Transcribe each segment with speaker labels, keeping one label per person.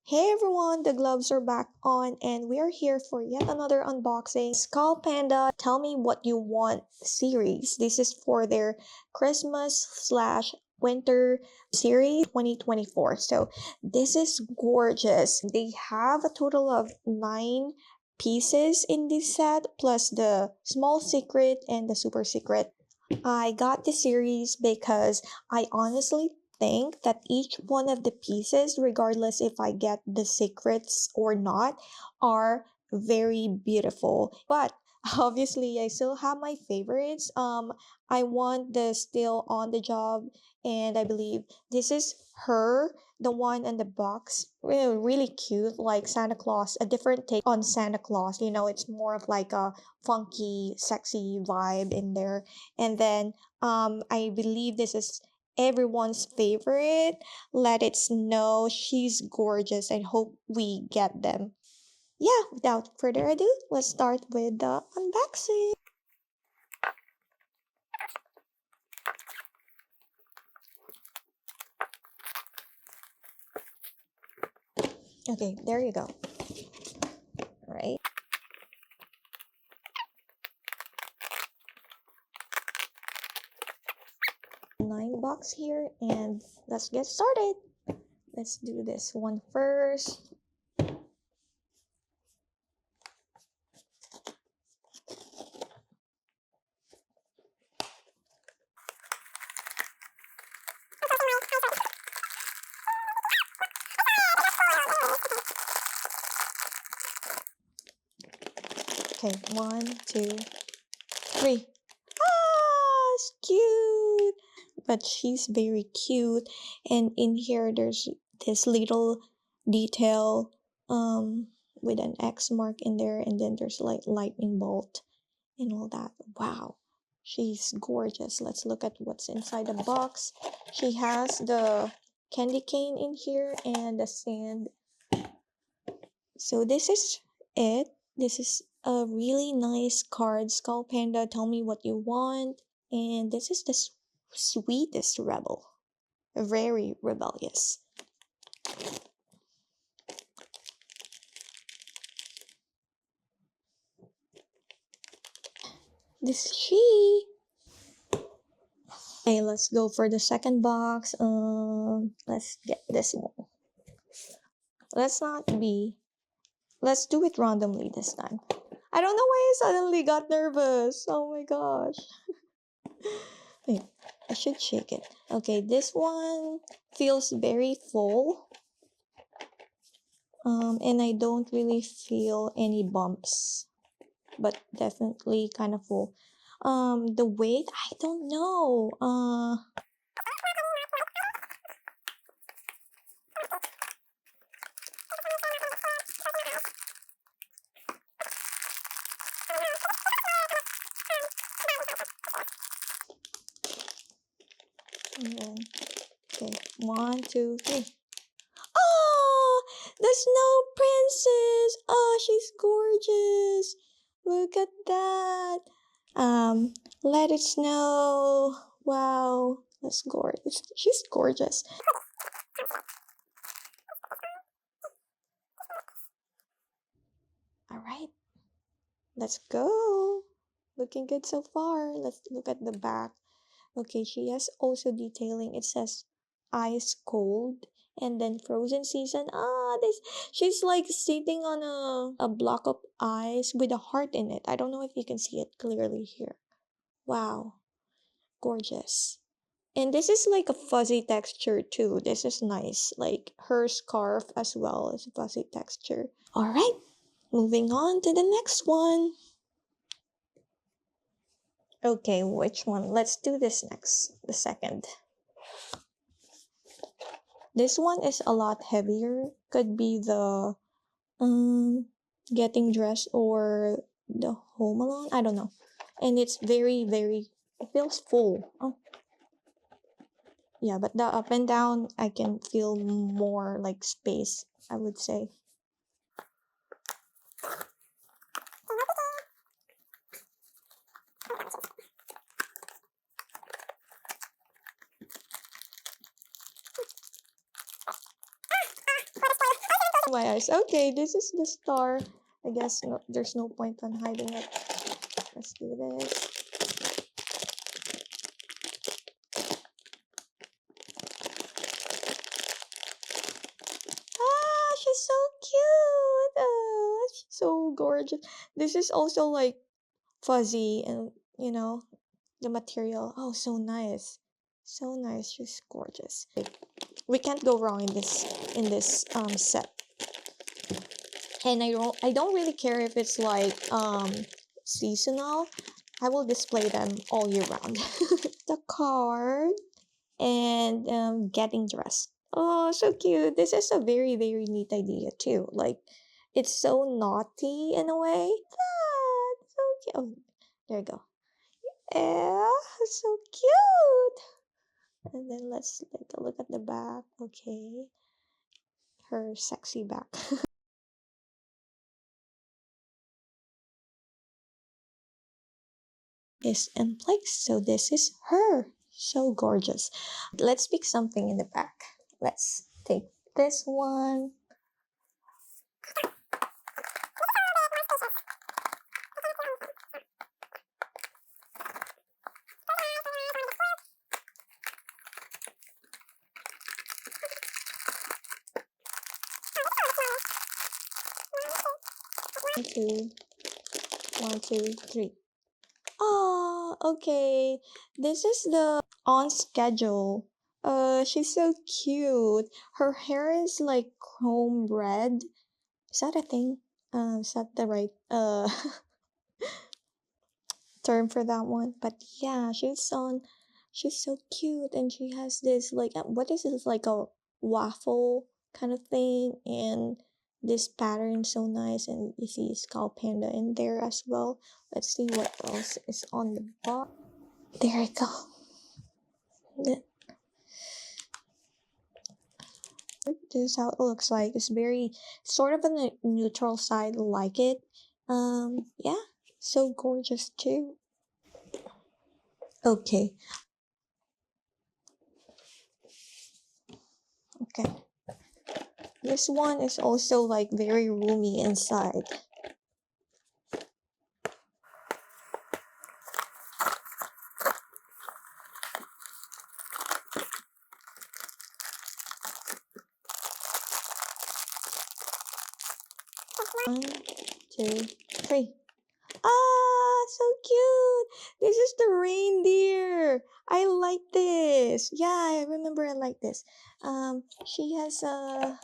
Speaker 1: Hey everyone, the gloves are back on and we are here for yet another unboxing. Skullpanda Tell Me What You Want series. This is for their Christmas slash winter series 2024. So this is gorgeous. They have a total of 9 pieces in this set plus the small secret and the super secret. I got this series because I honestly think that each one of the pieces, regardless if I get the secrets or not, are very beautiful. But obviously, I still have my favorites. I want the still on the job, and I believe this is her, the one in the box. Really, really cute, like Santa Claus, a different take on Santa Claus. It's more of like a funky, sexy vibe in there. And then I believe this is everyone's favorite. Let It Snow. She's gorgeous. I hope we get them. Yeah, without further ado, let's start with the unboxing. Okay, there you go. Right. 9 bucks here, and let's get started. Let's do this one first. Okay, 1, 2, 3. Ah, it's cute. But she's very cute. And in here, there's this little detail with an X mark in there. And then there's like lightning bolt and all that. Wow. She's gorgeous. Let's look at what's inside the box. She has the candy cane in here and the sand. So this is it. This is a really nice card. Skullpanda, tell me what you want. And this is the sweetest rebel. Very rebellious. This is she. Okay, let's go for the second box. Let's get this one. Let's not be. Let's do it randomly this time. I don't know why I suddenly got nervous. Oh my gosh. Wait, I should shake it. Okay, this one feels very full. And I don't really feel any bumps, but definitely kind of full. The weight, I don't know. And then, okay, 1, 2, 3. Oh, the Snow Princess. Oh, she's gorgeous. Look at that. Let It Snow. Wow, that's gorgeous. She's gorgeous. All right, let's go. Looking good so far. Let's look at the back. Okay, she has also detailing. It says ice cold and then frozen season. This she's like sitting on a block of ice with a heart in it. I don't know if you can see it clearly here. Wow, gorgeous. And this is like a fuzzy texture too. This is nice. Like her scarf as well is fuzzy texture. All right, moving on to the next one. Okay, which one? Let's do this next. The second. This one is a lot heavier. Could be the getting dressed or the home alone. I don't know. And it's very, very, it feels full. Oh. Yeah, but the up and down, I can feel more like space, I would say. My eyes. Okay, this is the star. I guess no, there's no point on hiding it. Let's do this. Ah, she's so cute. She's so gorgeous. This is also like fuzzy and the material. Oh, so nice. So nice. She's gorgeous. We can't go wrong in this set. And I don't really care if it's like seasonal. I will display them all year round. The card and getting dressed. Oh, so cute. This is a very, very neat idea too. Like, it's so naughty in a way. Ah, so cute. Oh, there you go. Yeah, so cute. And then let's take a look at the back. Okay. Her sexy back. Is in place. So this is her. So gorgeous. Let's pick something in the back. Let's take this one. Two, 1, 2, 3. Oh, okay. This is the on schedule. She's so cute. Her hair is like chrome red. Is that a thing? Is that the right term for that one? But yeah, she's so cute and she has this like what is this, like a waffle kind of thing, and this pattern so nice, and you see Skullpanda in there as well. Let's see what else is on the box. There you go. This is how it looks like. It's very sort of on the neutral side, like it. Yeah, so gorgeous too. Okay, okay. This one is also like very roomy inside. One, 2, 3. Ah, so cute. This is the reindeer. I like this. Yeah, I remember I like this. She has a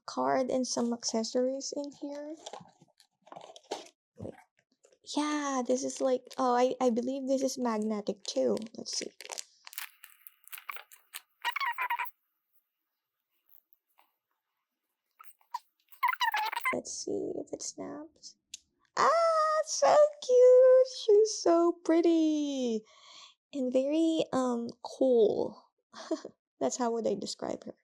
Speaker 1: card and some accessories in here. Yeah, this is like, oh, I believe this is magnetic too. Let's see. Let's see if it snaps. Ah, so cute. She's so pretty and very cool. That's how would I describe her.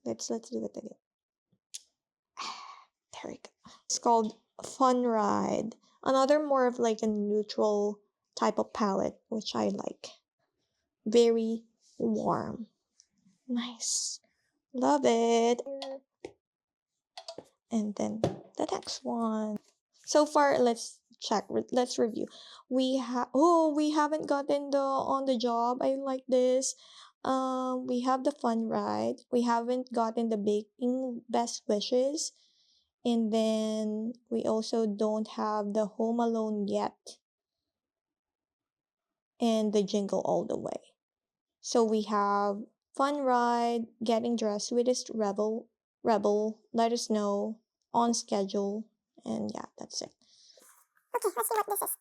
Speaker 1: Let's do it again. There we go. It's called Fun Ride. Another more of like a neutral type of palette, which I like. Very warm. Nice. Love it. And then the next one. So far, let's check. Let's review. We haven't gotten the on the job. I like this. We have the Fun Ride. We haven't gotten the baking best wishes. And then we also don't have the Home Alone yet. And the Jingle All the Way. So we have Fun Ride, Getting Dressed with this Rebel, Let Us Know, On Schedule, and yeah, that's it. Okay, let's see what this is.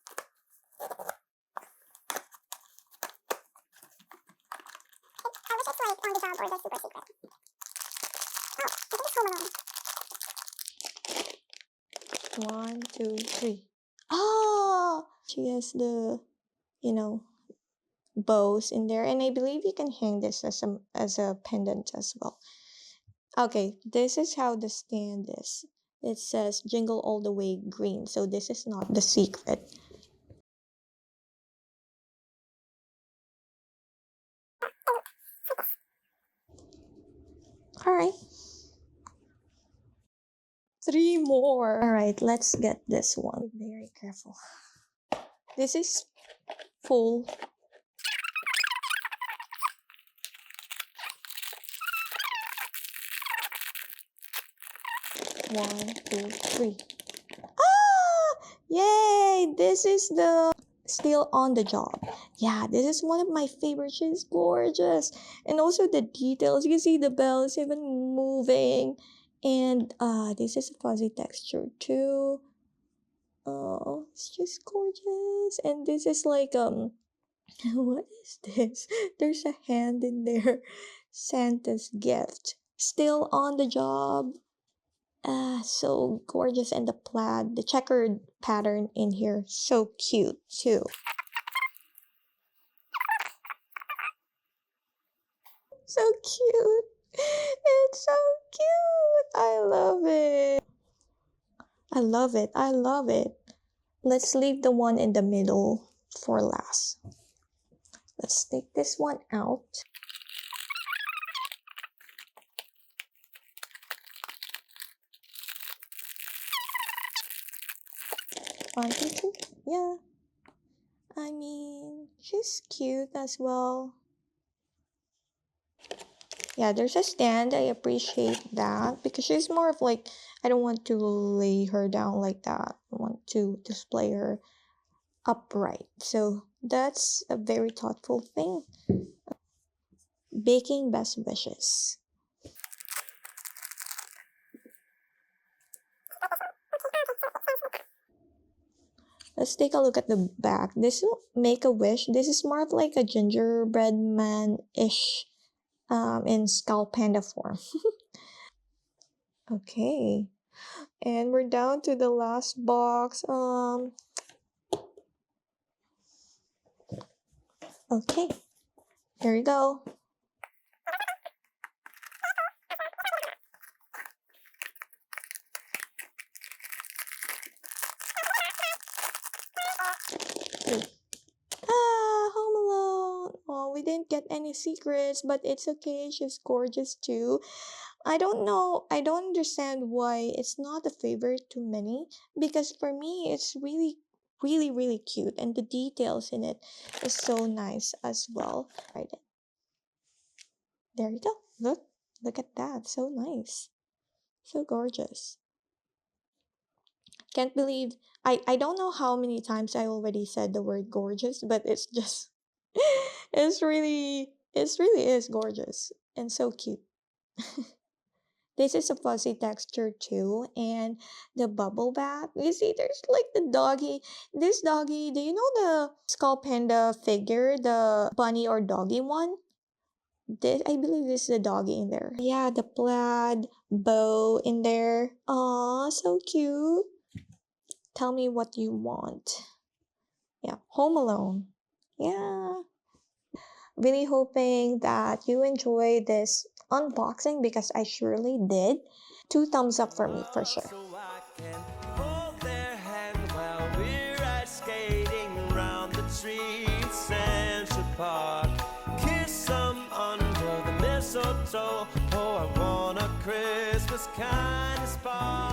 Speaker 1: I wish it's like on the job or the super secret. Oh, I think it's Home Alone. 1, 2, 3. Oh, she has the, you know, bows in there, and I believe you can hang this as a pendant as well. Okay, this is how the stand is. It says Jingle All the Way green, so this is not the secret. All right. Three more. All right, let's get this one. Be very careful. This is full. One, two, three. Ah! Yay! This is the still on the job. Yeah, this is one of my favorites. She's gorgeous. And also the details. You see the bell is even moving. And this is a fuzzy texture too. Oh, it's just gorgeous. And this is like what is this? There's a hand in there. Santa's gift. Still on the job. Ah, so gorgeous. And the plaid, the checkered pattern in here, so cute too. So cute. It's so cute. I love it. I love it. I love it. Let's leave the one in the middle for last. Let's take this one out. One, two, three. Yeah. I mean, she's cute as well. Yeah, there's a stand. I appreciate that because she's more of like, I don't want to lay her down like that. I want to display her upright. So that's a very thoughtful thing. Baking best wishes. Let's take a look at the back. This will make a wish. This is more of like a gingerbread man-ish in Skullpanda form. Okay. And we're down to the last box. Okay. Here we go. Home Alone. Oh, we didn't get any secrets, but it's okay. She's gorgeous too. I don't know. I don't understand why it's not a favorite to many because for me, it's really, really, really cute, and the details in it is so nice as well. Right. There you go. Look at that. So nice. So gorgeous. Can't believe I don't know how many times I already said the word gorgeous, but it's just it's really is gorgeous and so cute. This is a fuzzy texture too, and the bubble bath. You see, there's like the doggy. This doggy, do you know the Skull Panda figure, the bunny or doggy one? This, I believe this is the doggy in there. Yeah, the plaid bow in there. Aw, so cute. Tell me what you want. Yeah, Home Alone. Yeah. Really hoping that you enjoy this unboxing because I surely did. 2 thumbs up for me for sure.
Speaker 2: So I can hold their hand while we're ice skating around the trees, Central Park. Kiss them under the mistletoe. Oh, I want a Christmas kind of spark.